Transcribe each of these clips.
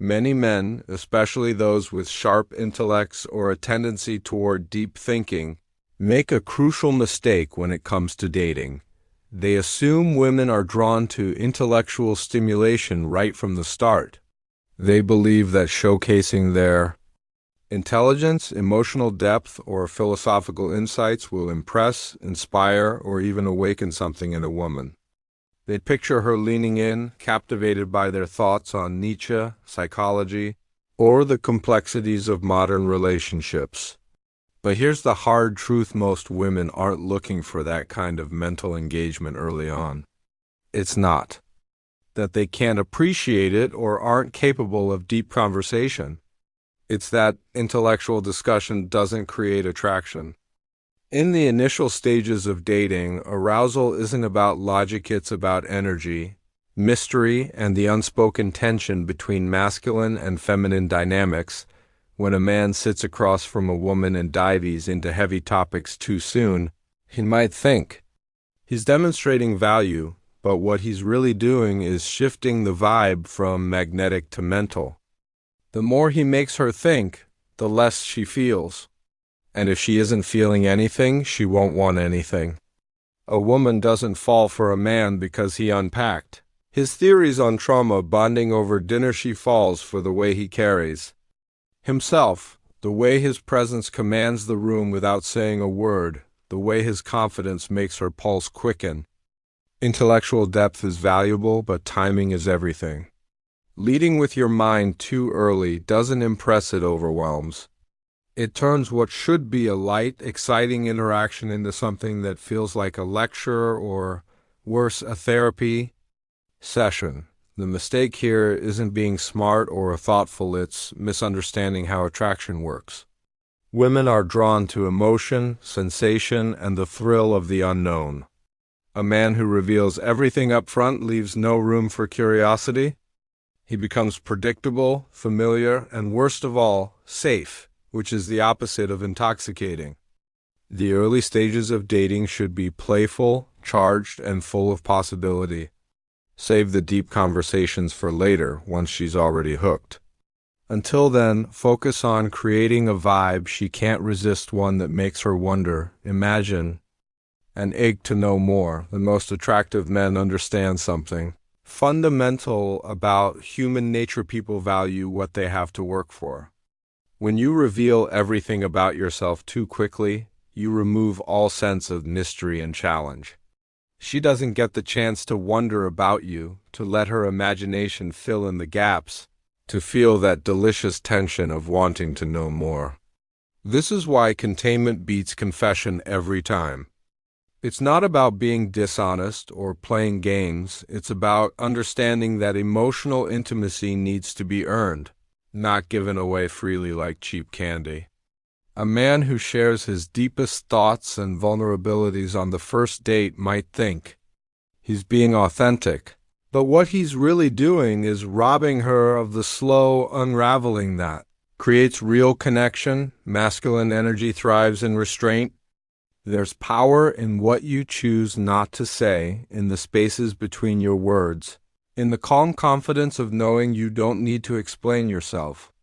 Many men, especially those with sharp intellects or a tendency toward deep thinking, make a crucial mistake when it comes to dating. They assume women are drawn to intellectual stimulation right from the start. They believe that showcasing their intelligence, emotional depth, or philosophical insights will impress, inspire, or even awaken something in a woman. They picture her leaning in, captivated by their thoughts on Nietzsche, psychology, or the complexities of modern relationships. But here's the hard truth: most women aren't looking for that kind of mental engagement early on. It's not that they can't appreciate it or aren't capable of deep conversation. It's that intellectual discussion doesn't create attraction. In the initial stages of dating, arousal isn't about logic, it's about energy, mystery, and the unspoken tension between masculine and feminine dynamics. When a man sits across from a woman and dives into heavy topics too soon, he might think he's demonstrating value, but what he's really doing is shifting the vibe from magnetic to mental. The more he makes her think, the less she feels. And if she isn't feeling anything, she won't want anything. A woman doesn't fall for a man because he unpacked his theories on trauma bonding over dinner. She falls for the way he carries himself, the way his presence commands the room without saying a word, the way his confidence makes her pulse quicken. Intellectual depth is valuable, but timing is everything. Leading with your mind too early doesn't impress, it overwhelms. It turns what should be a light, exciting interaction into something that feels like a lecture or, worse, a therapy session. The mistake here isn't being smart or thoughtful, it's misunderstanding how attraction works. Women are drawn to emotion, sensation, and the thrill of the unknown. A man who reveals everything up front leaves no room for curiosity. He becomes predictable, familiar, and worst of all, safe, which is the opposite of intoxicating. The early stages of dating should be playful, charged, and full of possibility. Save the deep conversations for later, once she's already hooked. Until then, focus on creating a vibe she can't resist, one that makes her wonder, imagine, and ache to know more. The most attractive men understand something fundamental about human nature: people value what they have to work for. When you reveal everything about yourself too quickly, you remove all sense of mystery and challenge. She doesn't get the chance to wonder about you, to let her imagination fill in the gaps, to feel that delicious tension of wanting to know more. This is why containment beats confession every time. It's not about being dishonest or playing games. It's about understanding that emotional intimacy needs to be earned, not given away freely like cheap candy. A man who shares his deepest thoughts and vulnerabilities on the first date might think he's being authentic, but what he's really doing is robbing her of the slow unraveling that creates real connection. Masculine energy thrives in restraint. There's power in what you choose not to say, in the spaces between your words, in the calm confidence of knowing you don't need to explain yourself.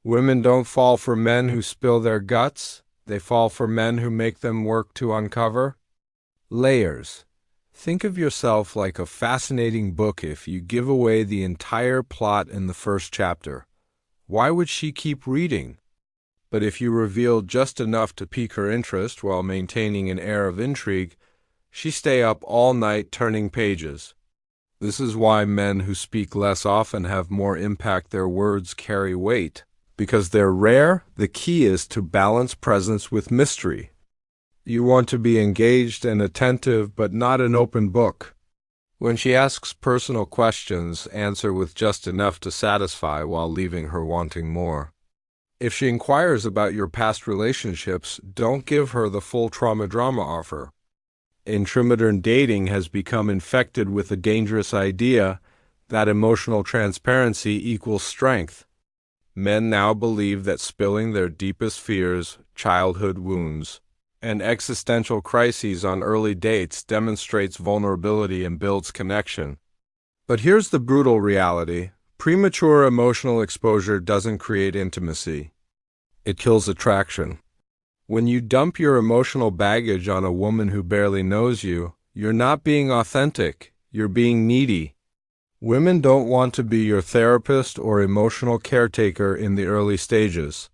Women don't fall for men who spill their guts. They fall for men who make them work to uncover layers. Think of yourself like a fascinating book. If you give away the entire plot in the first chapter, why would she keep reading? But if you reveal just enough to pique her interest while maintaining an air of intrigue, she stay up all night turning pages. This is why men who speak less often have more impact. Their words carry weight. Because they're rare, the key is to balance presence with mystery. You want to be engaged and attentive, but not an open book. When she asks personal questions, answer with just enough to satisfy while leaving her wanting more. If she inquires about your past relationships, don't give her the full trauma drama offer. Intramodern dating has become infected with the dangerous idea that emotional transparency equals strength. Men now believe that spilling their deepest fears, childhood wounds, and existential crises on early dates demonstrates vulnerability and builds connection. But here's the brutal reality. Premature emotional exposure doesn't create intimacy. It kills attraction. When you dump your emotional baggage on a woman who barely knows you, you're not being authentic, you're being needy. Women don't want to be your therapist or emotional caretaker in the early stages.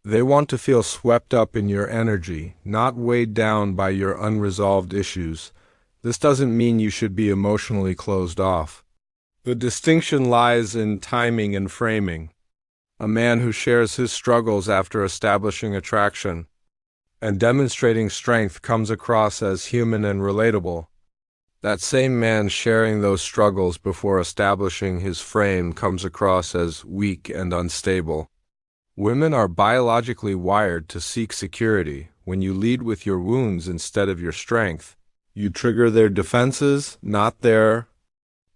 They want to feel swept up in your energy, not weighed down by your unresolved issues. This doesn't mean you should be emotionally closed off. The distinction lies in timing and framing. A man who shares his struggles after establishing attraction and demonstrating strength comes across as human and relatable. That same man sharing those struggles before establishing his frame comes across as weak and unstable. Women are biologically wired to seek security. When you lead with your wounds instead of your strength, you trigger their defenses, not their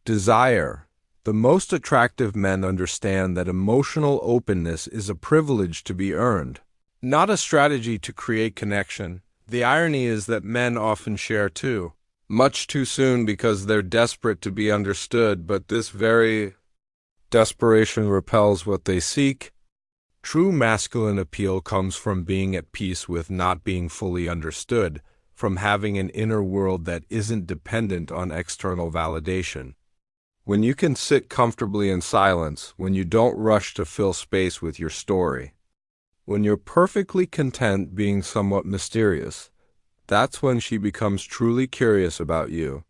desire. The most attractive men understand that emotional openness is a privilege to be earned, not a strategy to create connection. The irony is that men often share too, much too soon because they're desperate to be understood, but this very desperation repels what they seek. True masculine appeal comes from being at peace with not being fully understood, from having an inner world that isn't dependent on external validation. When you can sit comfortably in silence, when you don't rush to fill space with your story, when you're perfectly content being somewhat mysterious, that's when she becomes truly curious about you.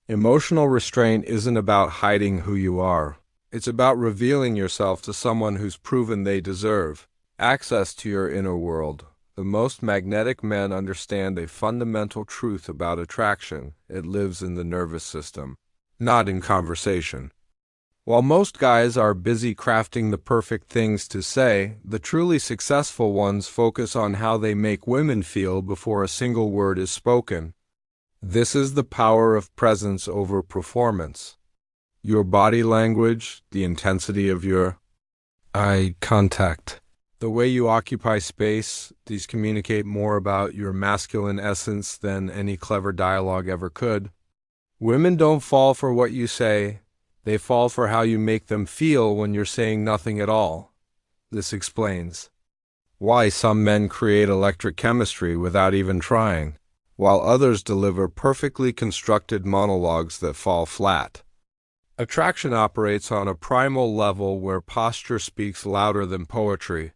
Emotional restraint isn't about hiding who you are. It's about revealing yourself to someone who's proven they deserve access to your inner world. The most magnetic men understand a fundamental truth about attraction. It lives in the nervous system, not in conversation. While most guys are busy crafting the perfect things to say, the truly successful ones focus on how they make women feel before a single word is spoken. This is the power of presence over performance. Your body language, the intensity of your eye contact, the way you occupy space, these communicate more about your masculine essence than any clever dialogue ever could. Women don't fall for what you say, they fall for how you make them feel when you're saying nothing at all. This explains why some men create electric chemistry without even trying, while others deliver perfectly constructed monologues that fall flat. Attraction operates on a primal level where posture speaks louder than poetry.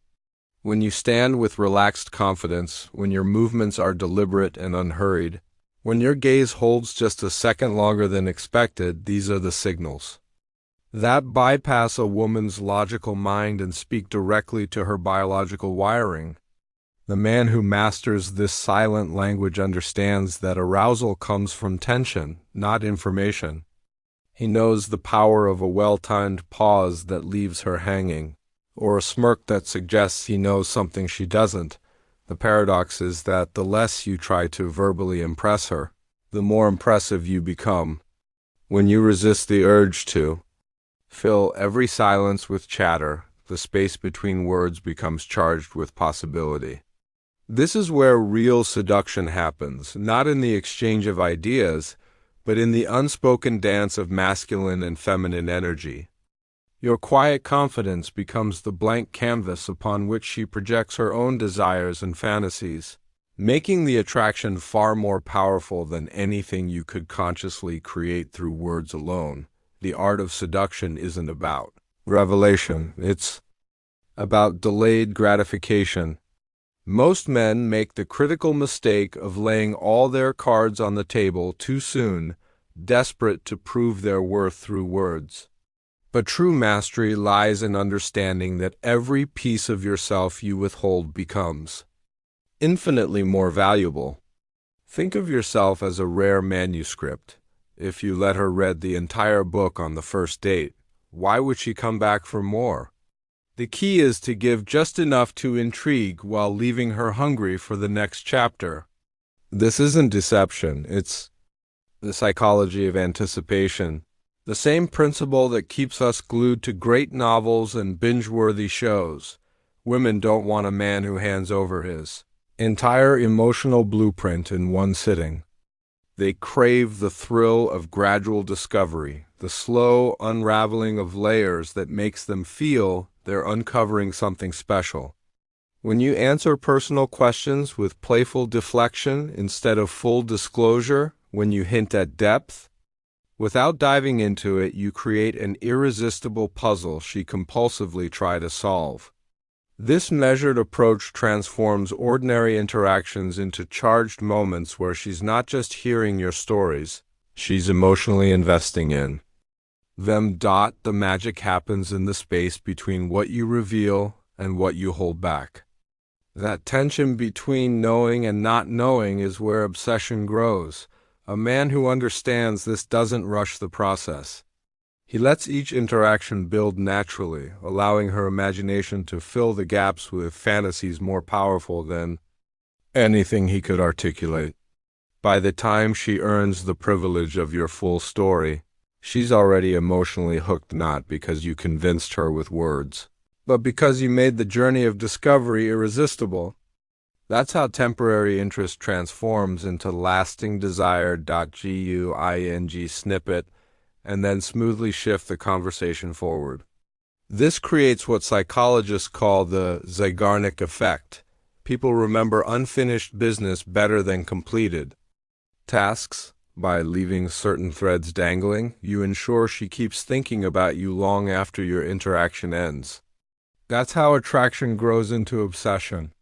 When you stand with relaxed confidence, when your movements are deliberate and unhurried, when your gaze holds just a second longer than expected, these are the signals that bypass a woman's logical mind and speak directly to her biological wiring. The man who masters this silent language understands that arousal comes from tension, not information. He knows the power of a well-timed pause that leaves her hanging, or a smirk that suggests he knows something she doesn't. The paradox is that the less you try to verbally impress her, the more impressive you become. When you resist the urge to fill every silence with chatter, the space between words becomes charged with possibility. This is where real seduction happens, not in the exchange of ideas, but in the unspoken dance of masculine and feminine energy. Your quiet confidence becomes the blank canvas upon which she projects her own desires and fantasies, making the attraction far more powerful than anything you could consciously create through words alone. The art of seduction isn't about revelation, it's about delayed gratification. Most men make the critical mistake of laying all their cards on the table too soon, desperate to prove their worth through words. But true mastery lies in understanding that every piece of yourself you withhold becomes infinitely more valuable. Think of yourself as a rare manuscript. If you let her read the entire book on the first date, why would she come back for more? The key is to give just enough to intrigue while leaving her hungry for the next chapter. This isn't deception, it's the psychology of anticipation. The same principle that keeps us glued to great novels and binge-worthy shows. Women don't want a man who hands over his entire emotional blueprint in one sitting. They crave the thrill of gradual discovery, the slow unraveling of layers that makes them feel they're uncovering something special. When you answer personal questions with playful deflection instead of full disclosure, when you hint at depth, without diving into it, you create an irresistible puzzle she compulsively tries to solve. This measured approach transforms ordinary interactions into charged moments where she's not just hearing your stories, she's emotionally investing in them. The magic happens in the space between what you reveal and what you hold back. That tension between knowing and not knowing is where obsession grows. A man who understands this doesn't rush the process. He lets each interaction build naturally, allowing her imagination to fill the gaps with fantasies more powerful than anything he could articulate. By the time she earns the privilege of your full story, she's already emotionally hooked, not because you convinced her with words, but because you made the journey of discovery irresistible. That's how temporary interest transforms into lasting desire. Guing snippet, and then smoothly shift the conversation forward. This creates what psychologists call the Zeigarnik effect. People remember unfinished business better than completed tasks. By leaving certain threads dangling, you ensure she keeps thinking about you long after your interaction ends. That's how attraction grows into obsession.